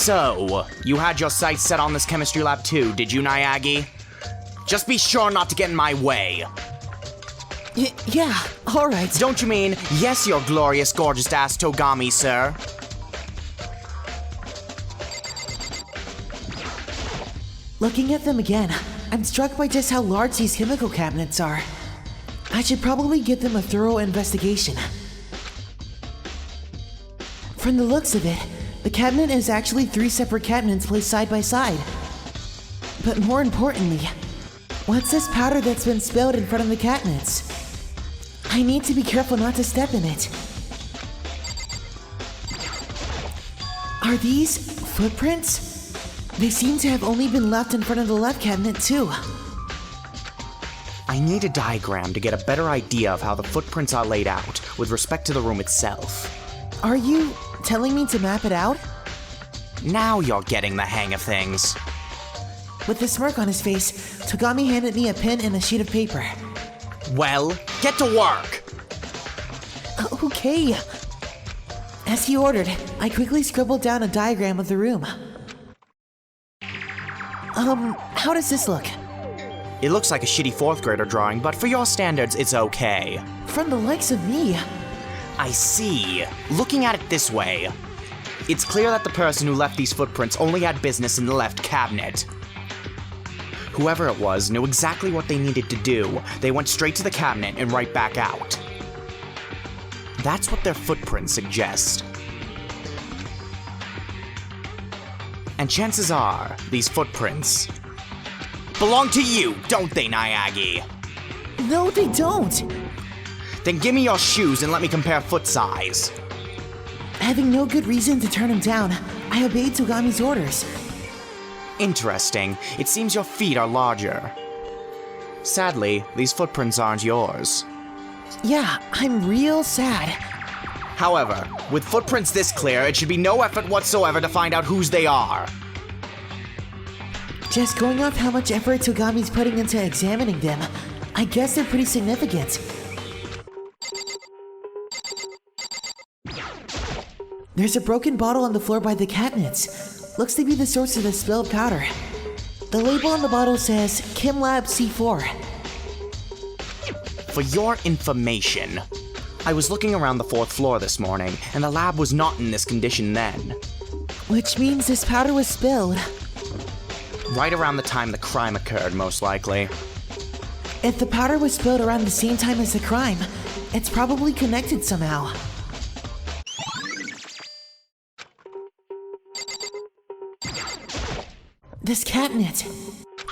So, you had your sights set on this chemistry lab too, did you, Naegi? Just be sure not to get in my way. Yeah, alright. Don't you mean, yes, your glorious, gorgeous-ass Togami, sir? Looking at them again, I'm struck by just how large these chemical cabinets are. I should probably give them a thorough investigation. From the looks of it, the cabinet is actually 3 separate cabinets placed side by side. But more importantly, what's this powder that's been spilled in front of the cabinets? I need to be careful not to step in it. Are these footprints? They seem to have only been left in front of the left cabinet too. I need a diagram to get a better idea of how the footprints are laid out with respect to the room itself. Are you telling me to map it out? Now you're getting the hang of things. With a smirk on his face, Togami handed me a pen and a sheet of paper. Well, get to work! Okay. As he ordered, I quickly scribbled down a diagram of the room. How does this look? It looks like a shitty 4th grader drawing, but for your standards, it's okay. From the likes of me. I see. Looking at it this way, it's clear that the person who left these footprints only had business in the left cabinet. Whoever it was knew exactly what they needed to do. They went straight to the cabinet and right back out. That's what their footprints suggest. And chances are, these footprints belong to you, don't they, Naegi? No, they don't. Then give me your shoes and let me compare foot size. Having no good reason to turn him down, I obeyed Togami's orders. Interesting. It seems your feet are larger. Sadly, these footprints aren't yours. Yeah, I'm real sad. However, with footprints this clear, it should be no effort whatsoever to find out whose they are. Just going off how much effort Togami's putting into examining them, I guess they're pretty significant. There's a broken bottle on the floor by the cabinets. Looks to be the source of the spilled powder. The label on the bottle says Chem Lab C4. For your information, I was looking around the 4th floor this morning, and the lab was not in this condition then. Which means this powder was spilled. Right around the time the crime occurred, most likely. If the powder was spilled around the same time as the crime, it's probably connected somehow. This cabinet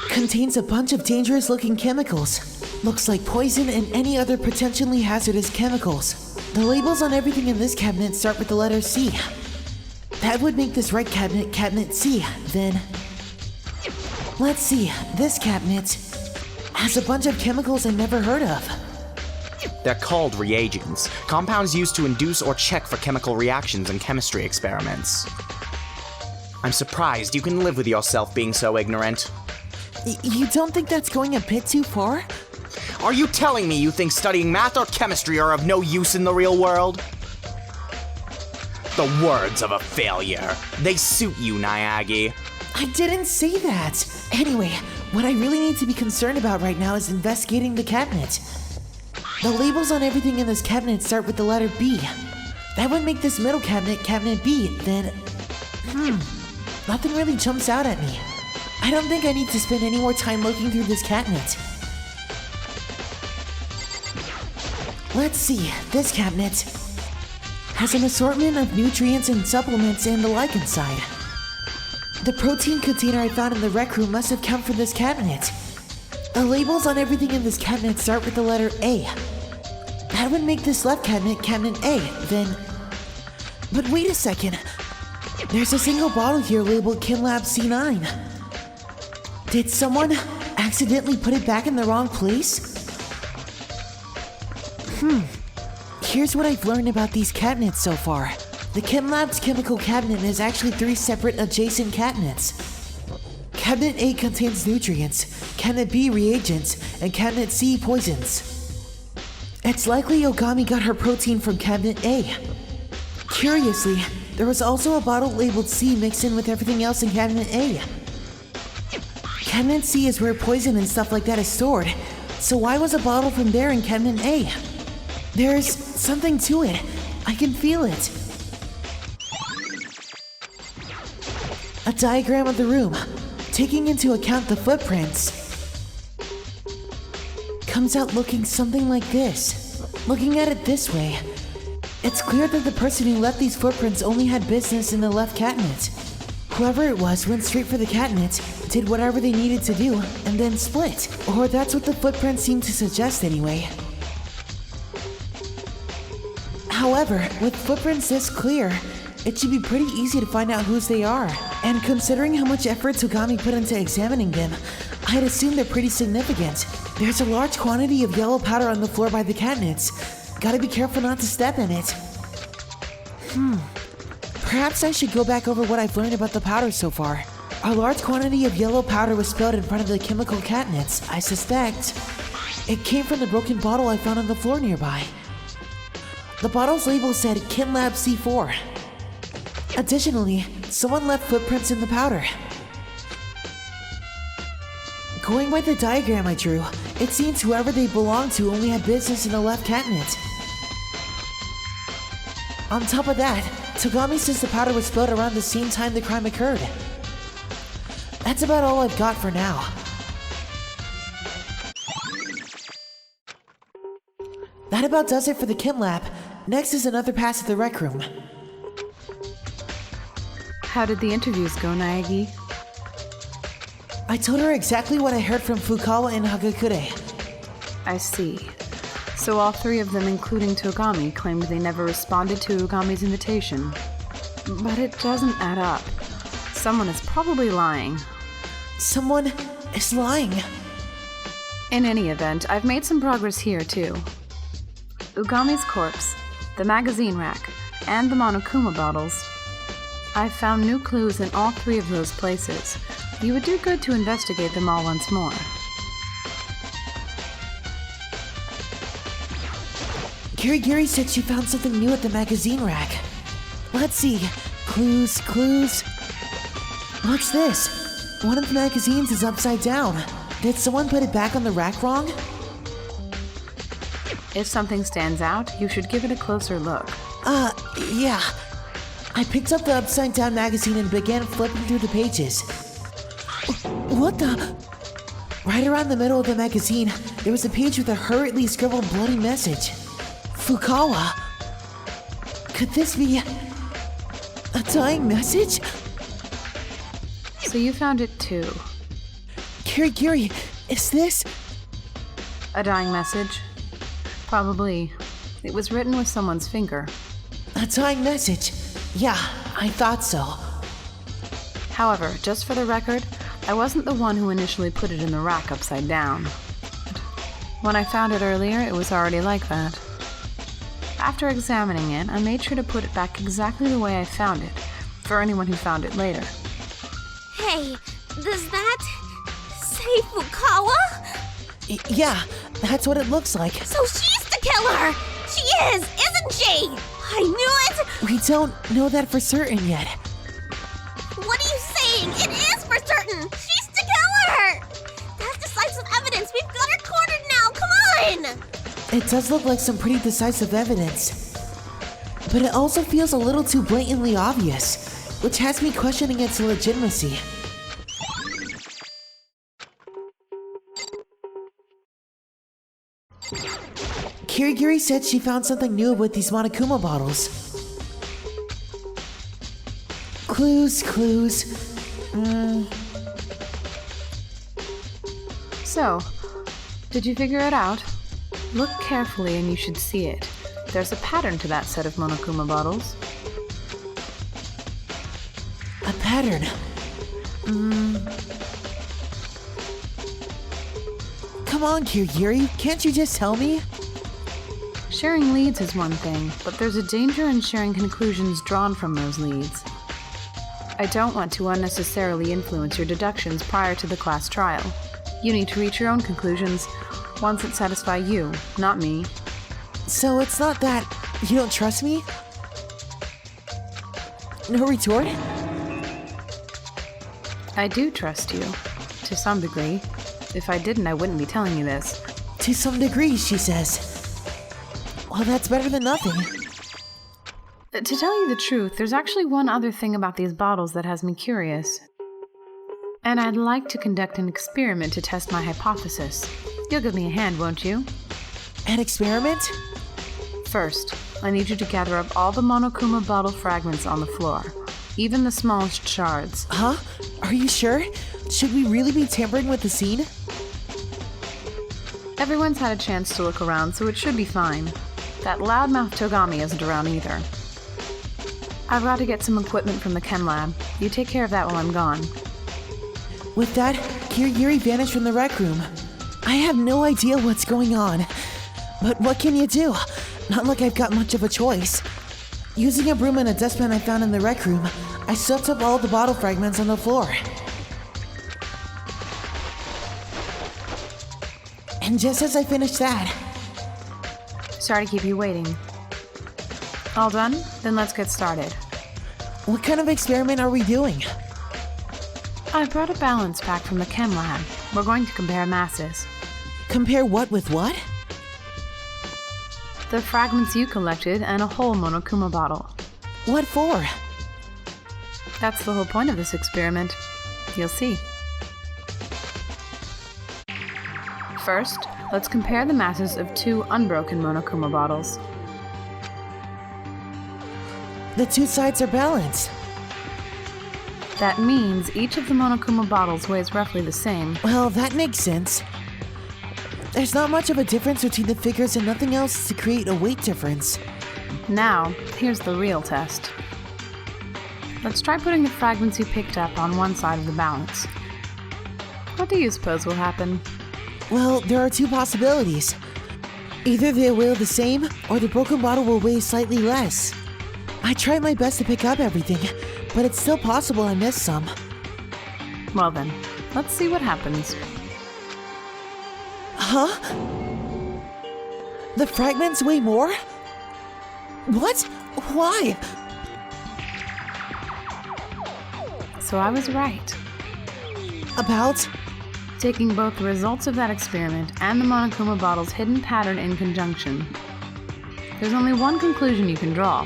contains a bunch of dangerous-looking chemicals. Looks like poison and any other potentially hazardous chemicals. The labels on everything in this cabinet start with the letter C. That would make this right cabinet Cabinet C, then... Let's see, this cabinet has a bunch of chemicals I've never heard of. They're called reagents, compounds used to induce or check for chemical reactions in chemistry experiments. I'm surprised you can live with yourself being so ignorant. You don't think that's going a bit too far? Are you telling me you think studying math or chemistry are of no use in the real world? The words of a failure. They suit you, Naegi. I didn't say that. Anyway, what I really need to be concerned about right now is investigating the cabinet. The labels on everything in this cabinet start with the letter B. That would make this middle cabinet Cabinet B, then... Nothing really jumps out at me. I don't think I need to spend any more time looking through this cabinet. Let's see, this cabinet has an assortment of nutrients and supplements and the like inside. The protein container I found in the rec room must have come from this cabinet. The labels on everything in this cabinet start with the letter A. That would make this left cabinet Cabinet A, then... But wait a second. There's a single bottle here labeled Chem Lab C9. Did someone accidentally put it back in the wrong place? Here's what I've learned about these cabinets so far. The Chem Lab's chemical cabinet is actually 3 separate adjacent cabinets. Cabinet A contains nutrients, Cabinet B reagents, and Cabinet C poisons. It's likely Oogami got her protein from Cabinet A. Curiously, there was also a bottle labeled C mixed in with everything else in Cabinet A. Cabinet C is where poison and stuff like that is stored, so why was a bottle from there in Cabinet A? There's something to it. I can feel it. A diagram of the room, taking into account the footprints, comes out looking something like this. Looking at it this way, it's clear that the person who left these footprints only had business in the left cabinet. Whoever it was went straight for the cabinet, did whatever they needed to do, and then split. Or that's what the footprints seem to suggest anyway. However, with footprints this clear, it should be pretty easy to find out whose they are. And considering how much effort Togami put into examining them, I'd assume they're pretty significant. There's a large quantity of yellow powder on the floor by the cabinets. Gotta be careful not to step in it. Perhaps I should go back over what I've learned about the powder so far. A large quantity of yellow powder was spilled in front of the chemical cabinets. I suspect it came from the broken bottle I found on the floor nearby. The bottle's label said KinLab C4. Additionally, someone left footprints in the powder. Going by the diagram I drew, it seems whoever they belonged to only had business in the left cabinet. On top of that, Togami says the powder was spilled around the same time the crime occurred. That's about all I've got for now. That about does it for the Chem Lab. Next is another pass at the rec room. How did the interviews go, Naegi? I told her exactly what I heard from Fukawa and Hagakure. I see. So all three of them, including Togami, claimed they never responded to Oogami's invitation. But it doesn't add up. Someone is probably lying. Someone is lying. In any event, I've made some progress here, too. Oogami's corpse, the magazine rack, and the Monokuma bottles. I've found new clues in all three of those places. You would do good to investigate them all once more. Kirigiri said she found something new at the magazine rack. Let's see. Clues. What's this? One of the magazines is upside down. Did someone put it back on the rack wrong? If something stands out, you should give it a closer look. Yeah. I picked up the upside down magazine and began flipping through the pages. What the? Right around the middle of the magazine, there was a page with a hurriedly scribbled bloody message. Fukawa? Could this be a dying message? So you found it too. Kirigiri, is this? A dying message? Probably. It was written with someone's finger. A dying message? Yeah, I thought so. However, just for the record, I wasn't the one who initially put it in the rack upside down. When I found it earlier, it was already like that. After examining it, I made sure to put it back exactly the way I found it, for anyone who found it later. Hey, does that say Fukawa? Yeah, that's what it looks like. So she's the killer! She is, isn't she? I knew it! We don't know that for certain yet. What are you saying? It is for certain! She's the killer! That's decisive evidence! We've got her cornered now! Come on! It does look like some pretty decisive evidence. But it also feels a little too blatantly obvious, which has me questioning its legitimacy. Kirigiri said she found something new with these Monokuma bottles. Clues. So, did you figure it out? Look carefully and you should see it. There's a pattern to that set of Monokuma bottles. A pattern. Come on, Kirigiri, can't you just tell me? Sharing leads is one thing, but there's a danger in sharing conclusions drawn from those leads. I don't want to unnecessarily influence your deductions prior to the class trial. You need to reach your own conclusions, ones that satisfy you, not me. So it's not that you don't trust me? No retort? I do trust you, to some degree. If I didn't, I wouldn't be telling you this. To some degree, she says. Well, that's better than nothing. To tell you the truth, there's actually one other thing about these bottles that has me curious. And I'd like to conduct an experiment to test my hypothesis. You'll give me a hand, won't you? An experiment? First, I need you to gather up all the Monokuma bottle fragments on the floor, even the smallest shards. Huh? Are you sure? Should we really be tampering with the scene? Everyone's had a chance to look around, so it should be fine. That loudmouth Togami isn't around either. I've got to get some equipment from the chem lab. You take care of that while I'm gone. With that, Kirigiri vanished from the rec room. I have no idea what's going on. But what can you do? Not like I've got much of a choice. Using a broom and a dustpan I found in the rec room, I swept up all the bottle fragments on the floor. And just as I finished that... Sorry to keep you waiting. All done? Then let's get started. What kind of experiment are we doing? I brought a balance pack from the chem lab. We're going to compare masses. Compare what with what? The fragments you collected and a whole Monokuma bottle. What for? That's the whole point of this experiment. You'll see. First, let's compare the masses of 2 unbroken Monokuma bottles. The 2 sides are balanced. That means each of the Monokuma bottles weighs roughly the same. Well, that makes sense. There's not much of a difference between the figures and nothing else to create a weight difference. Now, here's the real test. Let's try putting the fragments you picked up on one side of the balance. What do you suppose will happen? Well, there are 2 possibilities. Either they'll weigh the same, or the broken bottle will weigh slightly less. I tried my best to pick up everything, but it's still possible I missed some. Well then, let's see what happens. Huh? The fragments weigh more? What? Why? So I was right. About? Taking both the results of that experiment and the Monokuma bottle's hidden pattern in conjunction. There's only one conclusion you can draw.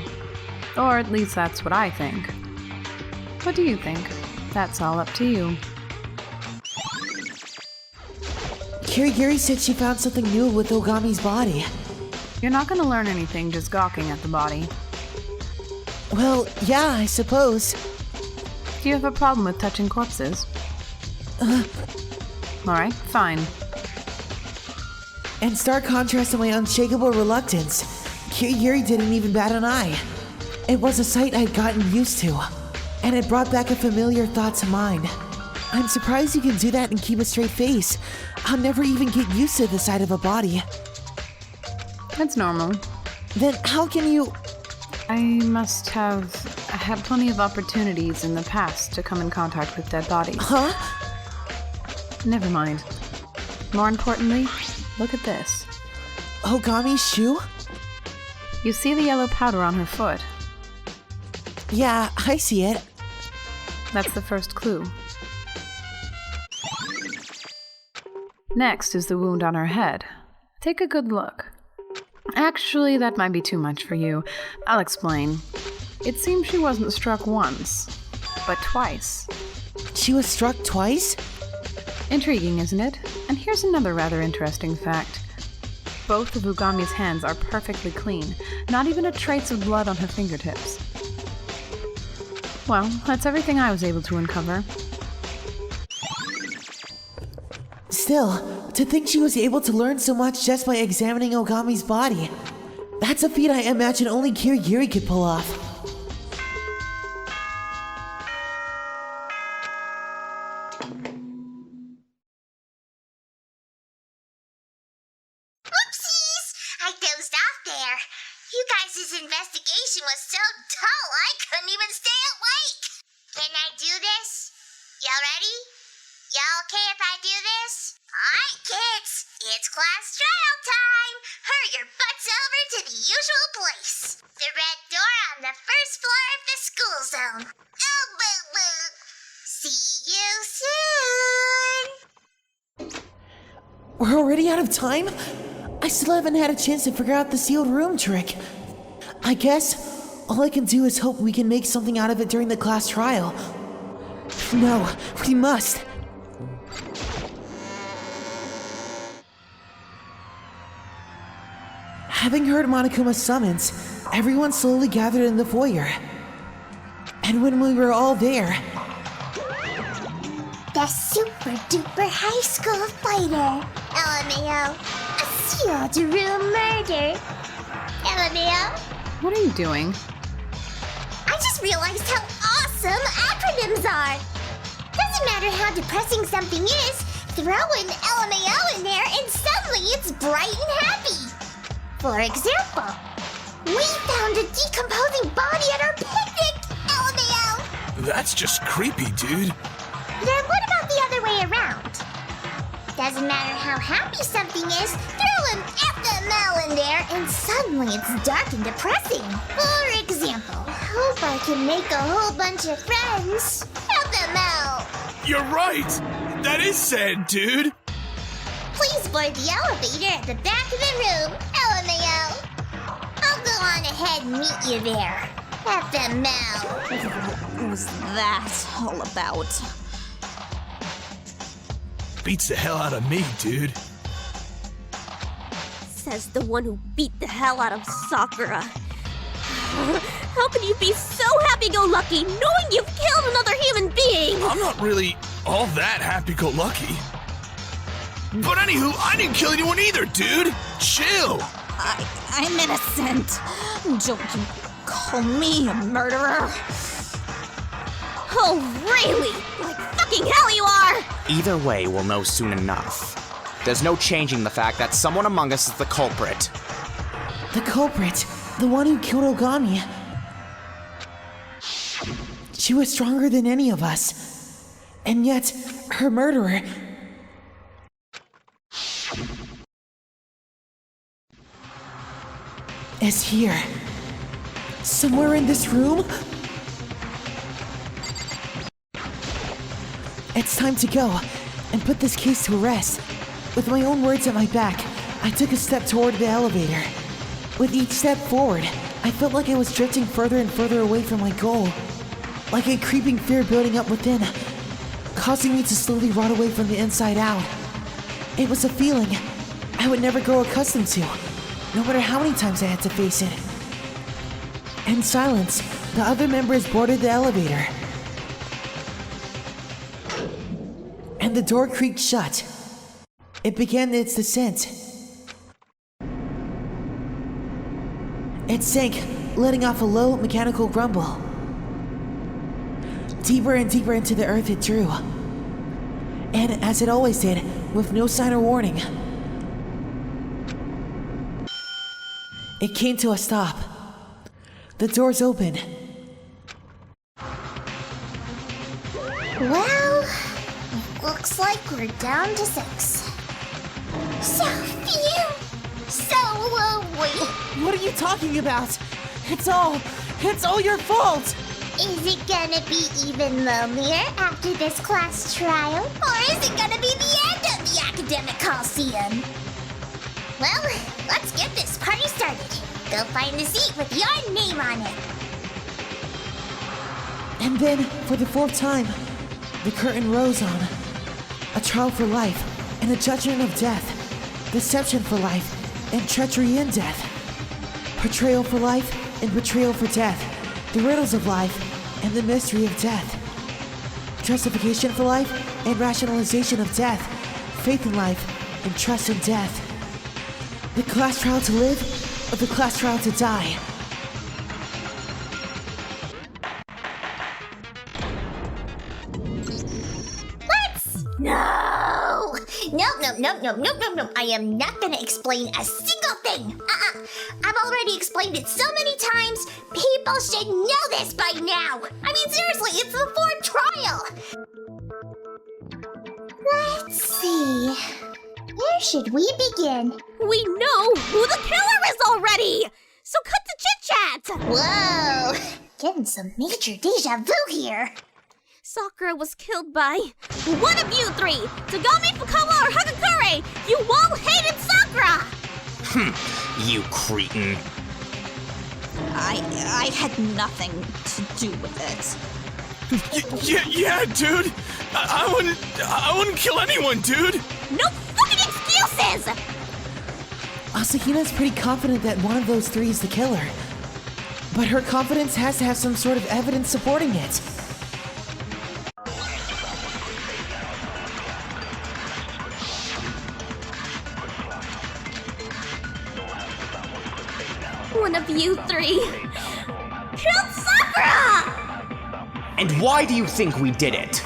Or at least that's what I think. What do you think? That's all up to you. Kirigiri said she found something new with Oogami's body. You're not going to learn anything just gawking at the body. Well, yeah, I suppose. Do you have a problem with touching corpses? Alright, fine. In stark contrast to my unshakable reluctance, Kirigiri didn't even bat an eye. It was a sight I'd gotten used to, and it brought back a familiar thought to mind. I'm surprised you can do that and keep a straight face. I'll never even get used to the sight of a body. That's normal. Then how can you... I must have had plenty of opportunities in the past to come in contact with dead bodies. Huh? Never mind. More importantly, look at this. Oogami's shoe? You see the yellow powder on her foot? Yeah, I see it. That's the first clue. Next is the wound on her head. Take a good look. Actually, that might be too much for you. I'll explain. It seems she wasn't struck once, but twice. She was struck twice? Intriguing, isn't it? And here's another rather interesting fact. Both of Oogami's hands are perfectly clean, not even a trace of blood on her fingertips. Well, that's everything I was able to uncover. Still, to think she was able to learn so much just by examining Oogami's body. That's a feat I imagine only Kirigiri could pull off. Oopsies! I dozed off there. You guys' investigation was so dull I couldn't even stay awake. Can I do this? Y'all ready? Y'all okay if I do this? class. Alright, kids, it's class trial time. Hurry your butts over to the usual place. The red door on the first floor of the school zone. Oh, boo boo. See you soon. We're already out of time? I still haven't had a chance to figure out the sealed room trick. I guess all I can do is hope we can make something out of it during the class trial. No, we must. Having heard Monokuma's summons, everyone slowly gathered in the foyer. And when we were all there, The super duper high school fighter. LMAO. A sealed room murder. LMAO. What are you doing? I just realized how awesome acronyms are. Doesn't matter how depressing something is, throw an LMAO in there and suddenly it's bright and happy. For example, we found a decomposing body at our picnic, LMAO. That's just creepy, dude. Then what about the other way around? Doesn't matter how happy something is, throw an FML in there and suddenly it's dark and depressing. For example, hope I can make a whole bunch of friends. FML. You're right. That is sad, dude. Please board the elevator at the back of the room, LMAO. I'll go on ahead and meet you there. FML. What was that all about? Beats the hell out of me, dude. Says the one who beat the hell out of Sakura. How can you be so happy-go-lucky knowing you've killed another human being? I'm not really all that happy-go-lucky. But anywho, I didn't kill anyone either, dude. Chill. I'm innocent. Don't you call me a murderer. Oh, really? Like fucking hell you are! Either way, we'll know soon enough. There's no changing the fact that someone among us is the culprit. the culprit, the one who killed Oogami. She was stronger than any of us. And yet, her murderer... is here. Somewhere in this room? It's time to go and put this case to rest. With my own words at my back, I took a step toward the elevator. With each step forward, I felt like I was drifting further and further away from my goal. Like a creeping fear building up within, causing me to slowly rot away from the inside out. It was a feeling I would never grow accustomed to, no matter how many times I had to face it. In silence, the other members boarded the elevator. And the door creaked shut. It began its descent. It sank, letting off a low, mechanical grumble. Deeper and deeper into the earth it drew. And as it always did, with no sign or warning, it came to a stop. The doors opened. Well, it looks like we're down to 6. So few! So lonely! What are you talking about? It's all your fault! Is it gonna be even lonelier after this class trial? Or is it gonna be the end of the academic coliseum? Well, let's get this party started. Go find a seat with your name on it. And then, for the 4th time, the curtain rose on a trial for life and a judgment of death, deception for life and treachery in death, portrayal for life and betrayal for death, the riddles of life and the mystery of death, justification for life and rationalization of death, faith in life and trust in death, the class trial to live or the class trial to die. No! No. I am not gonna explain a single thing. I've already explained it so many times. People should know this by now. I mean, seriously, it's the 4th trial. Let's see. Where should we begin? We know who the killer is already! So cut the chit-chat! Whoa! Getting some major deja vu here. Sakura was killed by one of you three! Togami, Fukawa, or Hagakure! You all hated Sakura! You cretin. I had nothing to do with it. Yeah, dude. I wouldn't kill anyone, dude. No fucking excuses! Asahina's pretty confident that one of those three is the killer. But her confidence has to have some sort of evidence supporting it. One of you three killed Sakura! And why do you think we did it?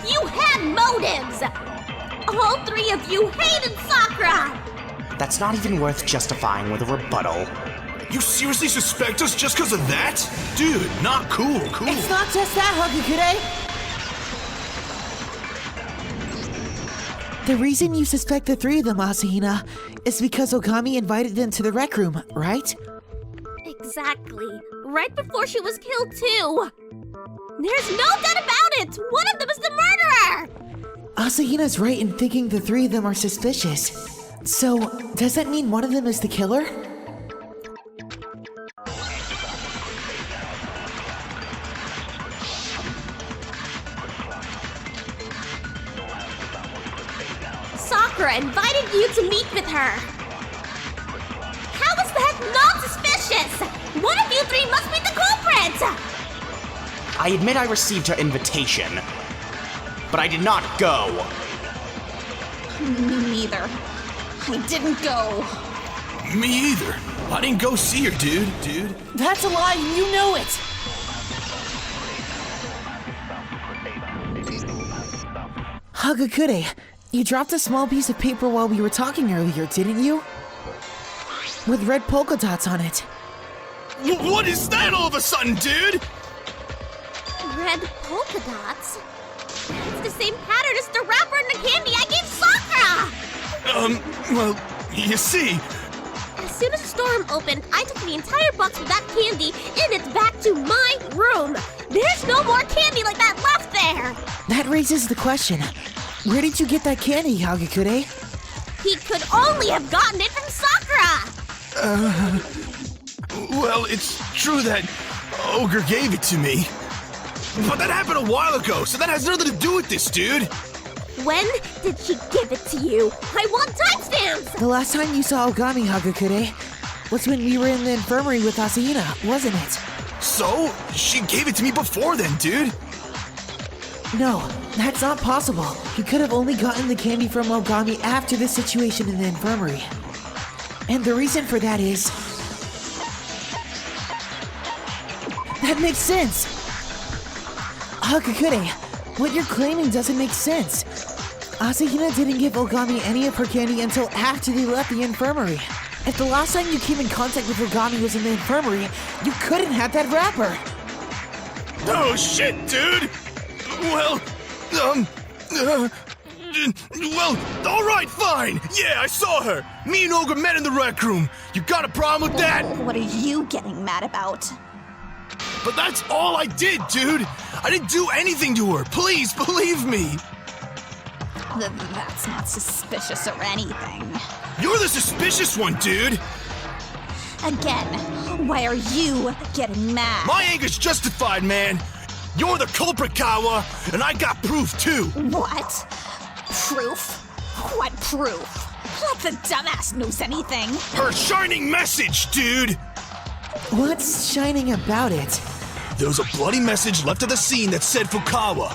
You had motives! All three of you hated Sakura! That's not even worth justifying with a rebuttal. You seriously suspect us just because of that? Dude, not cool. It's not just that, Hagakure! The reason you suspect the three of them, Asahina, is because Oogami invited them to the rec room, right? Exactly. Right before she was killed, too. There's no doubt about it! One of them is the murderer! Asahina's right in thinking the three of them are suspicious. So, does that mean one of them is the killer? Sakura invited you to meet with her. How is that not suspicious? One of you three must be the culprit! I admit I received her invitation, but I did not go. Me neither. I didn't go. Me either. I didn't go see her, dude. That's a lie, and you know it! Hagakure, you dropped a small piece of paper while we were talking earlier, didn't you? With red polka dots on it. What is that all of a sudden, dude? Red polka dots? It's the same pattern as the wrapper and the candy I gave Sakura! Well, you see... As soon as the storeroom opened, I took the entire box with that candy and it's back to my room! There's no more candy like that left there! That raises the question. Where did you get that candy, Hagakure? He could only have gotten it from Sakura! Well, it's true that Ogre gave it to me. But that happened a while ago, so that has nothing to do with this, dude. When did she give it to you? I want timestamps! The last time you saw Oogami, Hagakure, was when we were in the infirmary with Asahina, wasn't it? So? She gave it to me before then, dude. No, that's not possible. You could have only gotten the candy from Oogami after the situation in the infirmary. And the reason for that is... That makes sense! Hagakure, what you're claiming doesn't make sense. Asahina didn't give Oogami any of her candy until after they left the infirmary. If the last time you came in contact with Oogami was in the infirmary, you couldn't have that wrapper. Oh, shit, dude! Well, alright, fine! Yeah, I saw her! Me and Ogre met in the rec room! You got a problem with that? What are you getting mad about? But that's all I did, dude! I didn't do anything to her! Please, believe me! That's not suspicious or anything. You're the suspicious one, dude! Again, why are you getting mad? My anger's justified, man! You're the culprit, Kawa, and I got proof, too! What? Proof? What proof? Like the dumbass knows anything. Her shining message, dude! What's shining about it? There was a bloody message left at the scene that said Fukawa.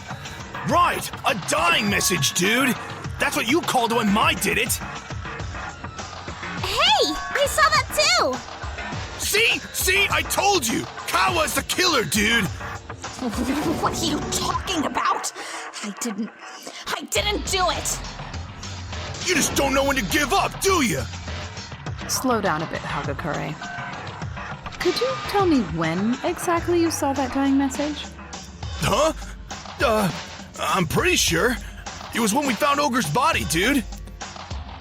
Right, a dying message, dude! That's what you called it when Mai did it! Hey! I saw that too! See, I told you! Kawa's the killer, dude! What are you talking about? I didn't do it! You just don't know when to give up, do you? Slow down a bit, Hagakure. Could you tell me when exactly you saw that dying message? Huh? I'm pretty sure. It was when we found Ogre's body, dude.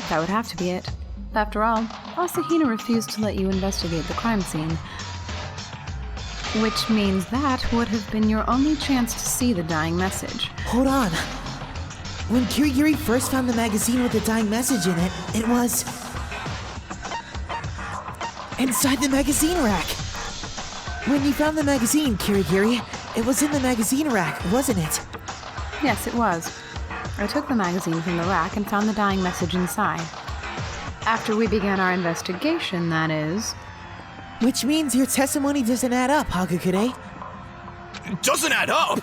That would have to be it. After all, Asahina refused to let you investigate the crime scene. Which means that would have been your only chance to see the dying message. Hold on. When Kirigiri first found the magazine with the dying message in it, it was inside the magazine rack. When you found the magazine, Kirigiri, it was in the magazine rack, wasn't it? Yes, it was. I took the magazine from the rack and found the dying message inside. After we began our investigation, that is. Which means your testimony doesn't add up, Hagakure. Doesn't add up?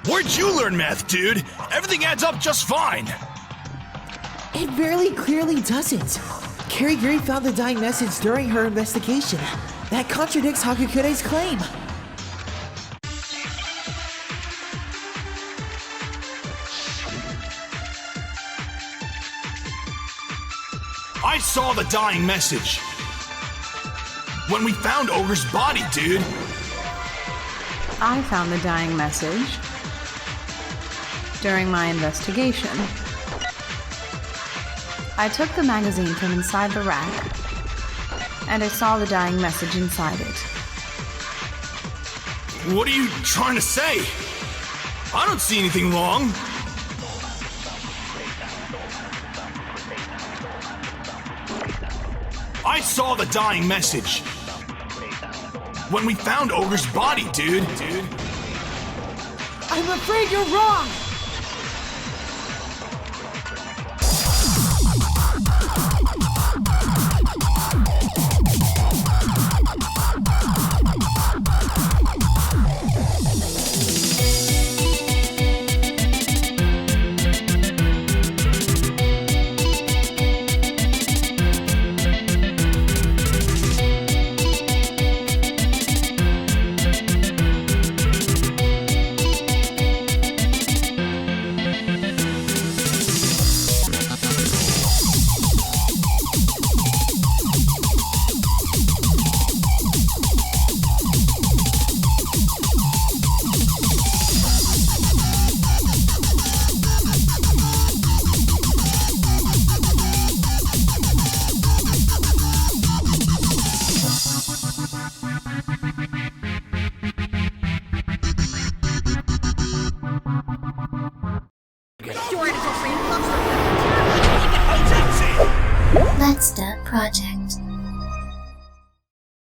Where'd you learn math, dude? Everything adds up just fine. It very clearly doesn't. Kirigiri found the dying message during her investigation. That contradicts Hagakure's claim. I saw the dying message. When we found Ogre's body, dude. I found the dying message during my investigation. I took the magazine from inside the rack, and I saw the dying message inside it. What are you trying to say? I don't see anything wrong. I saw the dying message. When we found Ogre's body, dude. I'm afraid you're wrong! Let's Start Project.